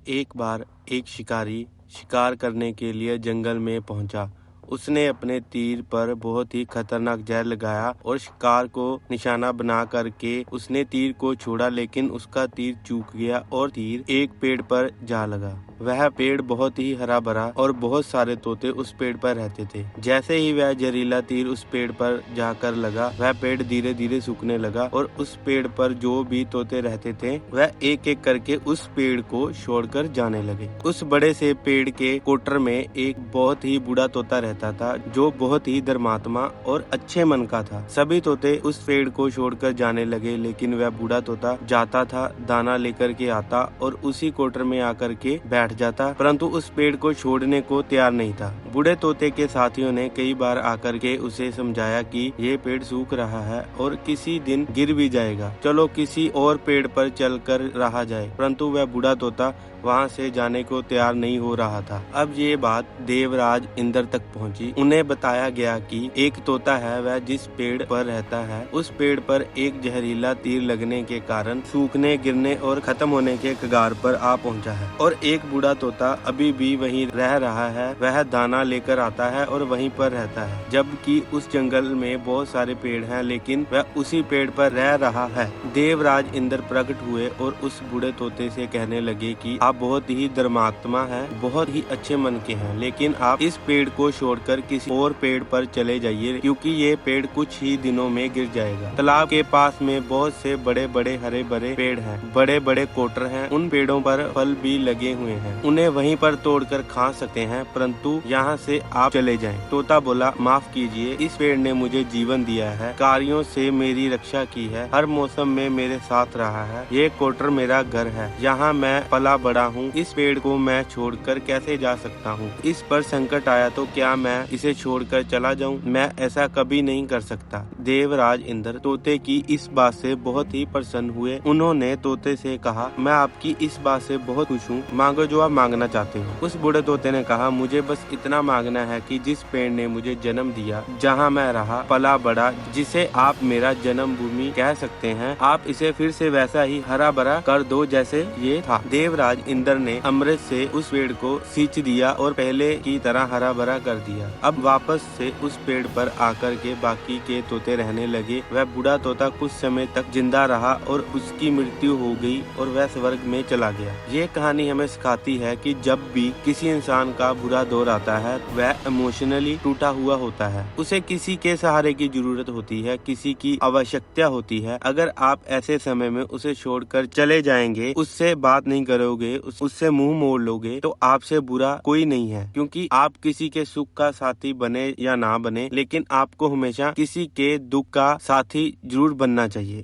एक बार एक शिकारी शिकार करने के लिए जंगल में पहुंचा। उसने अपने तीर पर बहुत ही खतरनाक जहर लगाया और शिकार को निशाना बना करके उसने तीर को छोड़ा, लेकिन उसका तीर चूक गया और तीर एक पेड़ पर जा लगा। वह पेड़ बहुत ही हरा भरा और बहुत सारे तोते उस पेड़ पर रहते थे। जैसे ही वह जहरीला तीर उस पेड़ पर जाकर लगा, वह पेड़ धीरे धीरे सूखने लगा और उस पेड़ पर जो भी तोते रहते थे वह एक एक करके उस पेड़ को छोड़कर जाने लगे। उस बड़े से पेड़ के कोटर में एक बहुत ही बूढ़ा तोता रहता था, जो बहुत ही धर्मात्मा और अच्छे मन का था। सभी तोते उस पेड़ को छोड़कर जाने लगे, लेकिन वह बूढ़ा तोता जाता था, दाना लेकर के आता और उसी कोटर में आकर के बैठ जाता, परंतु उस पेड़ को छोड़ने को तैयार नहीं था। बूढ़े तोते के साथियों ने कई बार आकर के उसे समझाया कि ये पेड़ सूख रहा है और किसी दिन गिर भी जाएगा, चलो किसी और पेड़ पर चलकर रहा जाए, परंतु वह बूढ़ा तोता वहां से जाने को तैयार नहीं हो रहा था। अब ये बात देवराज इंद्र तक पहुंची। उन्हें बताया गया कि एक तोता है, वह जिस पेड़ पर रहता है उस पेड़ पर एक जहरीला तीर लगने के कारण सूखने, गिरने और खत्म होने के कगार पर आ पहुंचा है और एक बूढ़ा तोता अभी भी वहीं रह रहा है। वह दाना लेकर आता है और वहीं पर रहता है, जबकि उस जंगल में बहुत सारे पेड़ हैं, लेकिन वह उसी पेड़ पर रह रहा है। देवराज इंद्र प्रकट हुए और उस बूढ़े तोते से कहने लगे कि आप बहुत ही धर्मात्मा हैं, बहुत ही अच्छे मन के हैं, लेकिन आप इस पेड़ को छोड़कर किसी और पेड़ पर चले जाइए, क्योंकि ये पेड़ कुछ ही दिनों में गिर जाएगा। तालाब के पास में बहुत से बड़े बड़े हरे भरे पेड़ हैं, बड़े बड़े कोटर हैं, उन पेड़ों पर फल भी लगे हुए हैं, उन्हें वहीं पर तोड़कर खा सकते हैं, परंतु यहाँ से आप चले जाएं। तोता बोला, माफ कीजिए, इस पेड़ ने मुझे जीवन दिया है, कार्यों से मेरी रक्षा की है, हर मौसम में मेरे साथ रहा है, ये कोटर मेरा घर है, यहाँ मैं पला बड़ा हूँ, इस पेड़ को मैं छोड़कर कैसे जा सकता हूँ? इस पर संकट आया तो क्या मैं इसे छोड़कर चला जाऊँ? मैं ऐसा कभी नहीं कर सकता। देवराज इंद्र तोते की इस बात से बहुत ही प्रसन्न हुए। उन्होंने तोते से कहा, मैं आपकी इस बात से बहुत खुश हूँ, मांगो जो आप मांगना चाहते हो। उस बूढ़े तोते ने कहा, मुझे बस इतना मांगना है कि जिस पेड़ ने मुझे जन्म दिया, जहाँ मैं रहा पला बड़ा, जिसे आप मेरा जन्म भूमि कह सकते हैं, आप इसे फिर से वैसा ही हरा भरा कर दो जैसे ये था। देवराज इंद्र ने अमृत से उस पेड़ को सींच दिया और पहले की तरह हरा भरा कर दिया। अब वापस से उस पेड़ पर आकर के बाकी के तोते रहने लगे। वह बूढ़ा तोता कुछ समय तक जिंदा रहा और उसकी मृत्यु हो गई और वह स्वर्ग में चला गया। ये कहानी हमें सिखाती है कि जब भी किसी इंसान का बुरा दौर आता है, वह इमोशनली टूटा हुआ होता है, उसे किसी के सहारे की जरूरत होती है, किसी की आवश्यकता होती है। अगर आप ऐसे समय में उसे छोड़कर चले जाएंगे, उससे बात नहीं करोगे, उससे मुंह मोड़ लोगे, तो आपसे बुरा कोई नहीं है, क्योंकि आप किसी के सुख का साथी बने या ना बने, लेकिन आपको हमेशा किसी के दुख का साथी जरूर बनना चाहिए।